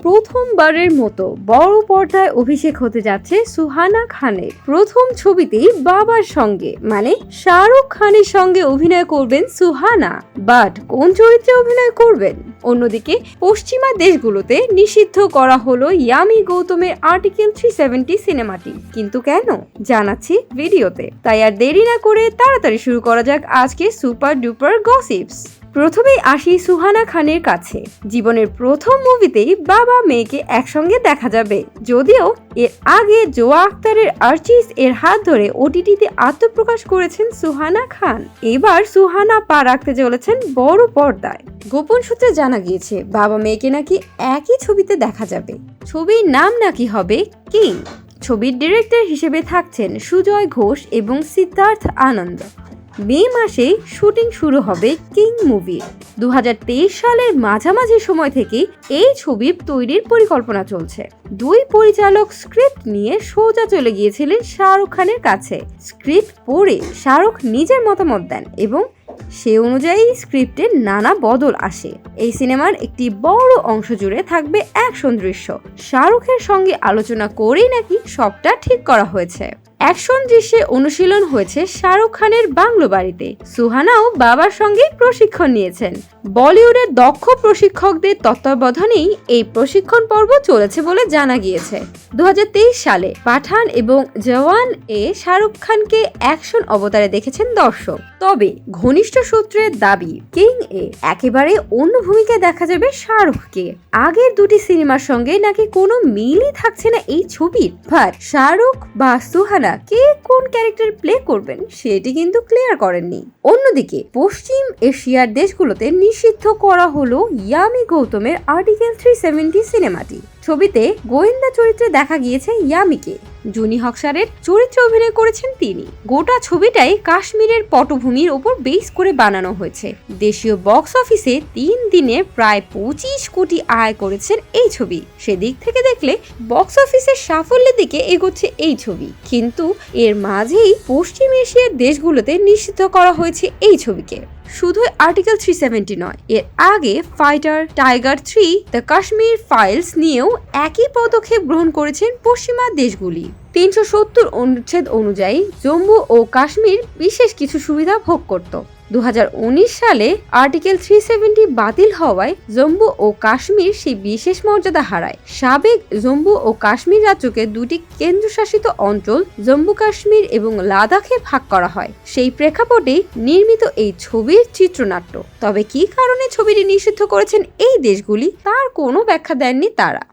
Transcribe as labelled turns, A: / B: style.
A: প্রথমবারের মতো বড় পর্দায় অভিষেক হতে যাচ্ছে সুহানা খানের। প্রথম ছবিতেই বাবার সঙ্গে মানে শাহরুখ খানের সঙ্গে অভিনয় করবেন সুহানা, বাট কোন চরিত্রে অভিনয় করবেন? অন্যদিকে পশ্চিমা দেশগুলোতে নিষিদ্ধ করা হলো ইয়ামি গৌতমের আর্টিকেল 370 সিনেমাটি, কিন্তু কেন জানাচ্ছি ভিডিওতে। তাই আর দেরি না করে তাড়াতাড়ি শুরু করা যাক আজকে সুপার ডুপার গসিপস। প্রথমেই আসি সুহানা খানের কাছে। জীবনের প্রথম মুভিতেই বাবা মেয়েকে একসঙ্গে দেখা যাবে। যদিও এর আগে জোয়া আখতারের আর্চিস এর হাত ধরে ওটিটিতে আত্মপ্রকাশ করেছেন সুহানা খান। এবার সুহানা পা রাখতে চলেছেন বড় পর্দায়। গোপন সূত্রে জানা গিয়েছে বাবা মেয়েকে নাকি একই ছবিতে দেখা যাবে। ছবির নাম নাকি হবে কিং। ছবির ডিরেক্টর হিসেবে থাকছেন সুজয় ঘোষ এবং সিদ্ধার্থ আনন্দ। মে মাসে শুটিং শুরু হবে কিং মুভির। 2023 সালের মাঝামাঝি সময় থেকে এই ছবির তৈরির পরিকল্পনা চলছে। দুই পরিচালক স্ক্রিপ্ট নিয়ে সোজা চলে গিয়েছিলেন শাহরুখ খানের কাছে। স্ক্রিপ্ট পড়ে শাহরুখ নিজের মতামত দেন এবং সে অনুযায়ী স্ক্রিপ্টে নানা বদল আসে। এই সিনেমার একটি বড় অংশ জুড়ে থাকবে অ্যাকশন দৃশ্য। শাহরুখের সঙ্গে আলোচনা করেই নাকি সবটা ঠিক করা হয়েছে। অ্যাকশন দৃশ্যে অনুশীলন হয়েছে শাহরুখ খানের বাংলো বাড়িতে। সুহানাও বাবার সঙ্গে প্রশিক্ষণ নিয়েছেন। বলিউডের দক্ষ প্রশিক্ষকদের তত্ত্বাবধানেই এই প্রশিক্ষণ পর্ব চলেছে বলে জানা গিয়েছে। 2023 সালে পাঠান এবং জওয়ান এ শাহরুখ খানকে অ্যাকশন অবতারে দেখেছেন দর্শক। তবে ঘনিষ্ঠ সূত্রের দাবি কিং এ একেবারে অন্য ভূমিকায় দেখা যাবে শাহরুখকে। আগের দুটি সিনেমার সঙ্গে নাকি কোনো মিলই থাকছে না এই ছবির। বাট শাহরুখ বা সুহানা কে কোন ক্যারেক্টার প্লে করবেন সেটি কিন্তু ক্লিয়ার করেননি। অন্যদিকে পশ্চিম এশিয়ার দেশগুলোতে নিষিদ্ধ করা হলো ইয়ামি গৌতমের আর্টিকেল 370 সিনেমাটি। ছবিতে গোয়েন্দা চরিত্রে দেখা গিয়েছে ইয়ামিকে। জুনি হকসারের চরিত্রে অভিনয় করেছেন তিনি। গোটা ছবিটাই কাশ্মীরের পটভূমির ওপর বেস করে বানানো হয়েছে। দেশীয় বক্স অফিসে 3 দিনে প্রায় 25 কোটি আয় করেছেন এই ছবি। সেদিক থেকে দেখলে বক্স অফিসের সাফল্যের দিকে এগোচ্ছে এই ছবি। কিন্তু এর মাঝেই পশ্চিম এশিয়ার দেশগুলোতে নিষিদ্ধ করা হয়েছে এই ছবিকে। শুধু আর্টিকেল 370 নয়, এর আগে fighter, tiger 3, the Kashmir files নিয়েও একই পদক্ষেপ গ্রহণ করেছেন পশ্চিমা দেশগুলি। 370 অনুচ্ছেদ অনুযায়ী জম্মু ও কাশ্মীর বিশেষ কিছু সুবিধা ভোগ করত। 2019 সালে আর্টিকেল 370 বাতিল হওয়ায় জম্মু ও কাশ্মীর সেই বিশেষ মর্যাদা হারায়। সাবেক জম্মু ও কাশ্মীর রাজ্যকে দুটি কেন্দ্রশাসিত অঞ্চল জম্মু কাশ্মীর এবং লাদাখে ভাগ করা হয়। সেই প্রেক্ষাপটেই নির্মিত এই ছবির চিত্রনাট্য। তবে কী কারণে ছবিটি নিষিদ্ধ করেছেন এই দেশগুলি তার কোনো ব্যাখ্যা দেননি তারা।